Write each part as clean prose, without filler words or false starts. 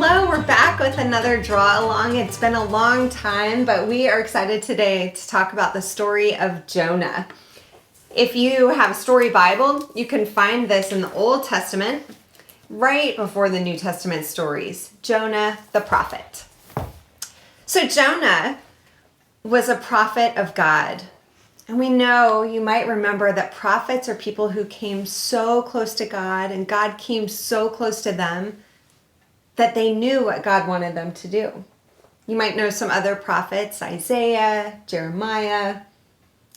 Hello, we're back with another Drawalong. It's been a long time, but we are excited today to talk about the story of Jonah. If you have a story Bible, you can find this in the Old Testament, right before the New Testament stories. Jonah the prophet. So Jonah was a prophet of God. And we know, you might remember, that prophets are people who came so close to God and God came so close to them that they knew what God wanted them to do. You might know some other prophets, Isaiah, Jeremiah,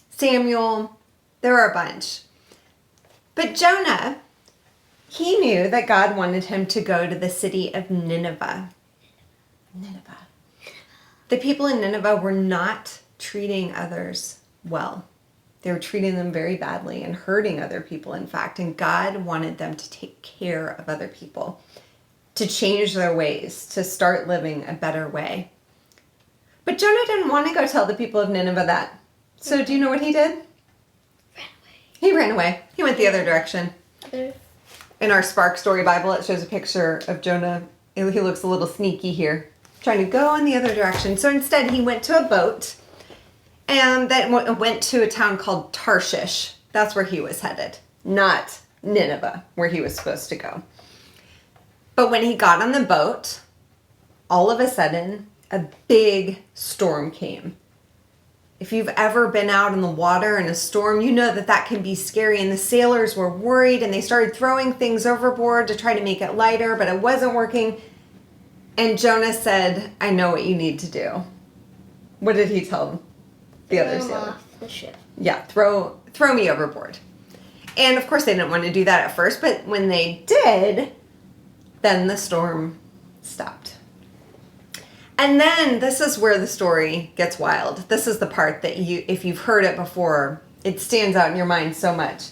Samuel. There are a bunch. But Jonah, he knew that God wanted him to go to the city of Nineveh. Nineveh. The people in Nineveh were not treating others well. They were treating them very badly and hurting other people, in fact. And God wanted them to take care of other people, to change their ways, to start living a better way. But Jonah didn't want to go tell the people of Nineveh that. So do you know what he did? Ran away. He ran away. He went the other direction. In our Spark Story Bible, it shows a picture of Jonah. He looks a little sneaky here, trying to go in the other direction. So instead, he went to a boat and that went to a town called Tarshish. That's where he was headed, not Nineveh, where he was supposed to go. But when he got on the boat, all of a sudden, a big storm came. If you've ever been out in the water in a storm, you know that that can be scary. And the sailors were worried and they started throwing things overboard to try to make it lighter, but it wasn't working. And Jonah said, "I know what you need to do." What did he tell the other sailor? Off the ship. Yeah, throw me overboard. And of course they didn't want to do that at first, but when they did, then the storm stopped. And then this is where the story gets wild. This is the part that if you've heard it before, it stands out in your mind so much.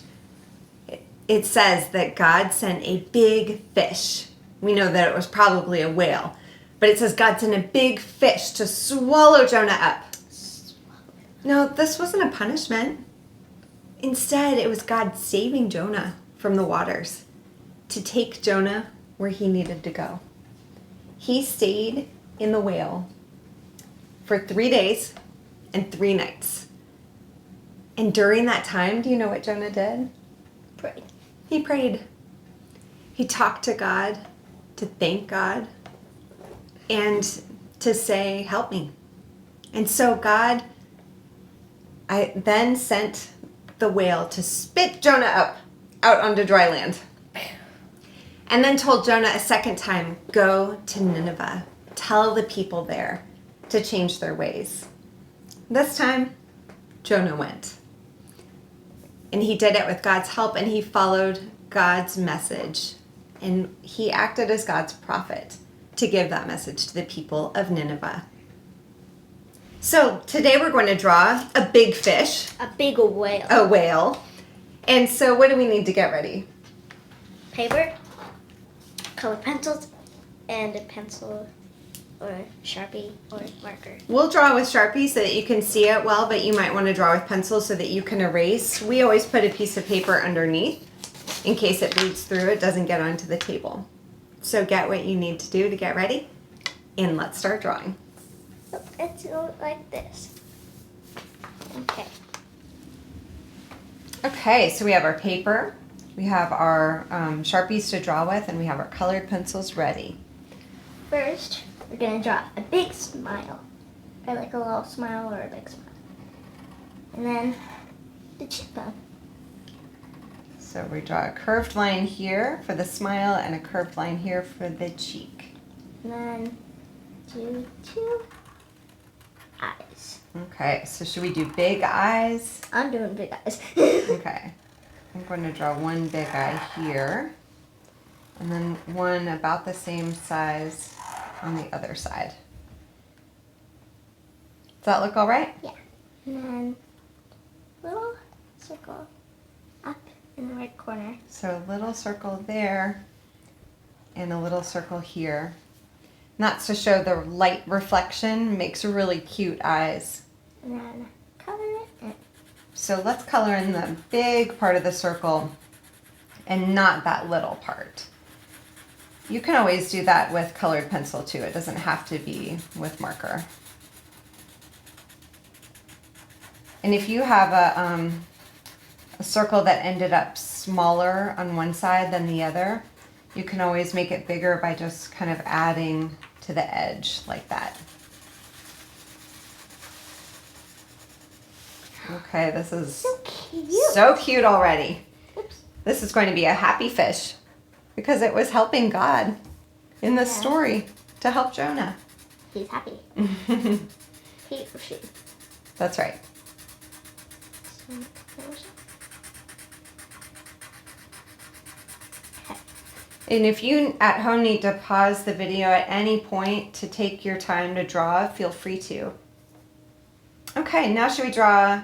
It says that God sent a big fish. We know that it was probably a whale, but it says God sent a big fish to swallow Jonah up. No, this wasn't a punishment. Instead, it was God saving Jonah from the waters to take Jonah where he needed to go. He stayed in the whale for 3 days and 3 nights. And during that time, do you know what Jonah did? Prayed. He prayed. He talked to God, to thank God, and to say, "Help me." And so God, I then sent the whale to spit Jonah up out onto dry land. And then told Jonah a second time, "Go to Nineveh. Tell the people there to change their ways." This time, Jonah went. And he did it with God's help, and he followed God's message. And he acted as God's prophet to give that message to the people of Nineveh. So today we're going to draw a big fish. A big whale. A whale. And so what do we need to get ready? Paper, colored pencils, and a pencil or Sharpie or marker. We'll draw with Sharpie so that you can see it well, but you might want to draw with pencil so that you can erase. We always put a piece of paper underneath in case it bleeds through, it doesn't get onto the table. So get what you need to do to get ready, and let's start drawing. Let's go like this. Okay. Okay, so we have our paper, we have our Sharpies to draw with, and we have our colored pencils ready. First, we're going to draw a big smile. Or like a little smile or a big smile. And then the cheekbone. So we draw a curved line here for the smile and a curved line here for the cheek. And then do 2 eyes. Okay, so should we do big eyes? I'm doing big eyes. Okay, I'm going to draw one big eye here, and then one about the same size on the other side. Does that look all right? Yeah. And then little circle up in the right corner. So a little circle there and a little circle here. And that's to show the light reflection, makes really cute eyes. And then color it in. So let's color in the big part of the circle and not that little part. You can always do that with colored pencil too. It doesn't have to be with marker. And if you have a circle that ended up smaller on one side than the other, you can always make it bigger by just kind of adding to the edge like that. Okay, this is so cute already. Oops. This is going to be a happy fish because it was helping God in this story to help Jonah. He's happy. He or she. That's right. And if you at home need to pause the video at any point to take your time to draw, feel free to. Okay, now should we draw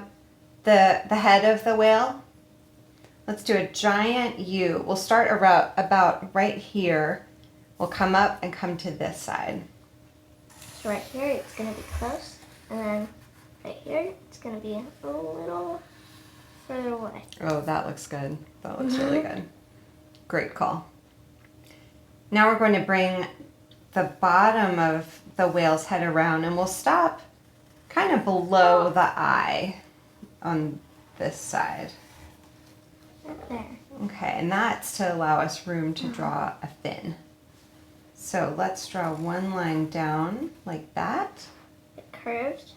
the head of the whale? Let's do a giant U. We'll start about right here. We'll come up and come to this side. So right here, it's going to be close. And then right here, it's going to be a little further away. Oh, that looks good. That looks really good. Great call. Now we're going to bring the bottom of the whale's head around, and we'll stop kind of below the eye on this side. Right there. Okay, and that's to allow us room to draw a fin. So let's draw one line down like that. It curved.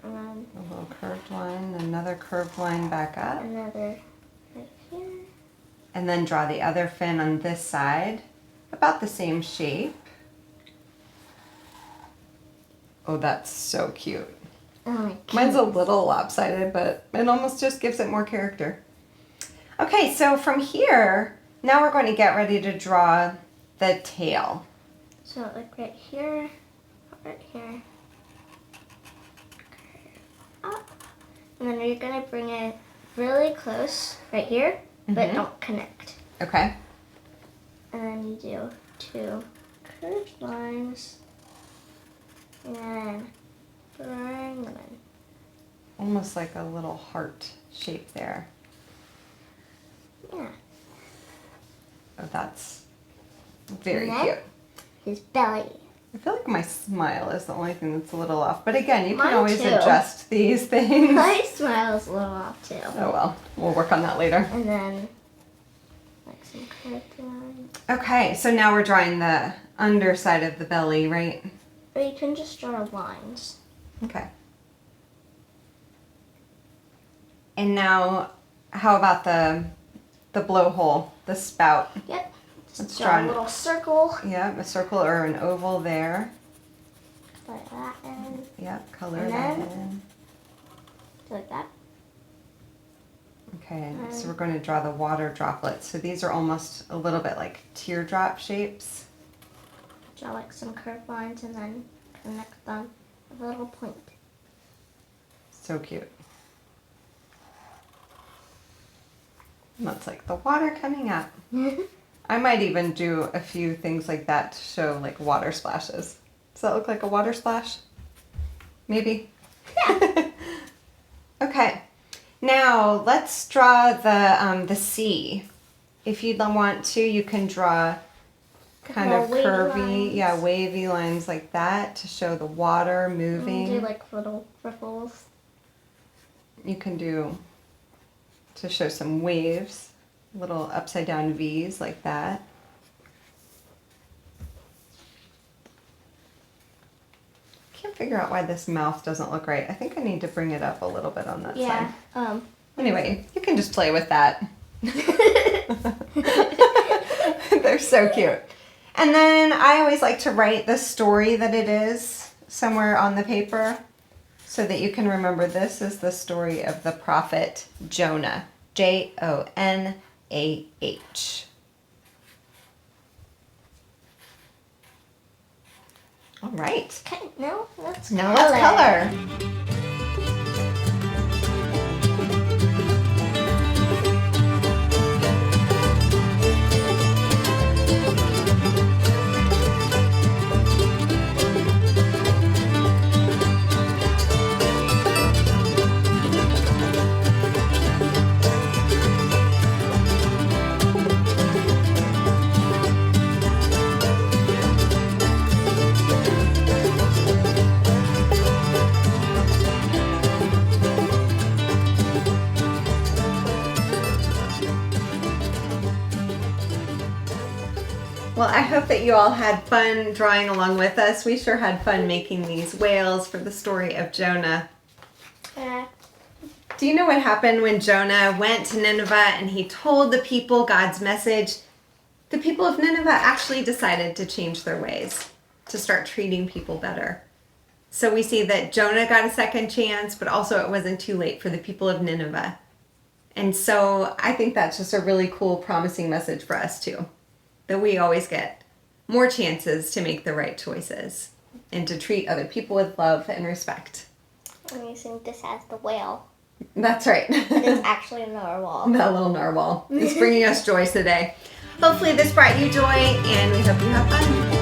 A little curved line, another curved line back up. Another right here. And then draw the other fin on this side, about the same shape. Oh, that's so cute. Oh my God. Mine's a little lopsided, but it almost just gives it more character. Okay, so from here, now we're going to get ready to draw the tail. So like right here, up. And then you're gonna bring it really close right here, but don't connect. Okay. And then you do 2 curved lines, and then bring them in. Almost like a little heart shape there. Yeah. Oh, that's very And then cute. His belly. I feel like my smile is the only thing that's a little off. But again, you can Mine always too. adjust these things. My smile is a little off too. Oh well, we'll work on that later. And then like some curved lines. Okay, so now we're drawing the underside of the belly, right? Or you can just draw lines. Okay. And now, how about the blowhole, the spout? Yep. Let's Draw draw a little circle. Yeah, a circle or an oval there. Like that and Yep, color And that then- in. like that. Okay, so we're going to draw the water droplets. So these are almost a little bit like teardrop shapes. Draw like some curved lines and then connect them with a little point. So cute. And that's like the water coming up. I might even do a few things like that to show like water splashes. Does that look like a water splash? Maybe? Yeah. Okay. Now let's draw the sea. If you want to, you can draw kind More of wavy curvy, lines. yeah, wavy lines like that to show the water And moving. do like little ripples. You can do to show some waves, little upside down V's like that. Can't figure out why this mouth doesn't look right. I think I need to bring it up a little bit on that Yeah. side. Anyway, you can just play with that. They're so cute. And then I always like to write the story that it is somewhere on the paper so that you can remember this is the story of the prophet Jonah. Jonah. All right. Okay, now let's color. Well, I hope that you all had fun drawing along with us. We sure had fun making these whales for the story of Jonah. Yeah. Do you know what happened when Jonah went to Nineveh and he told the people God's message? The people of Nineveh actually decided to change their ways, to start treating people better. So we see that Jonah got a second chance, but also it wasn't too late for the people of Nineveh. And so I think that's just a really cool, promising message for us too, that we always get more chances to make the right choices and to treat other people with love and respect. I'm using this as the whale. That's right. It's actually a narwhal. That little narwhal is bringing us joy today. Hopefully this brought you joy, and we hope you have fun.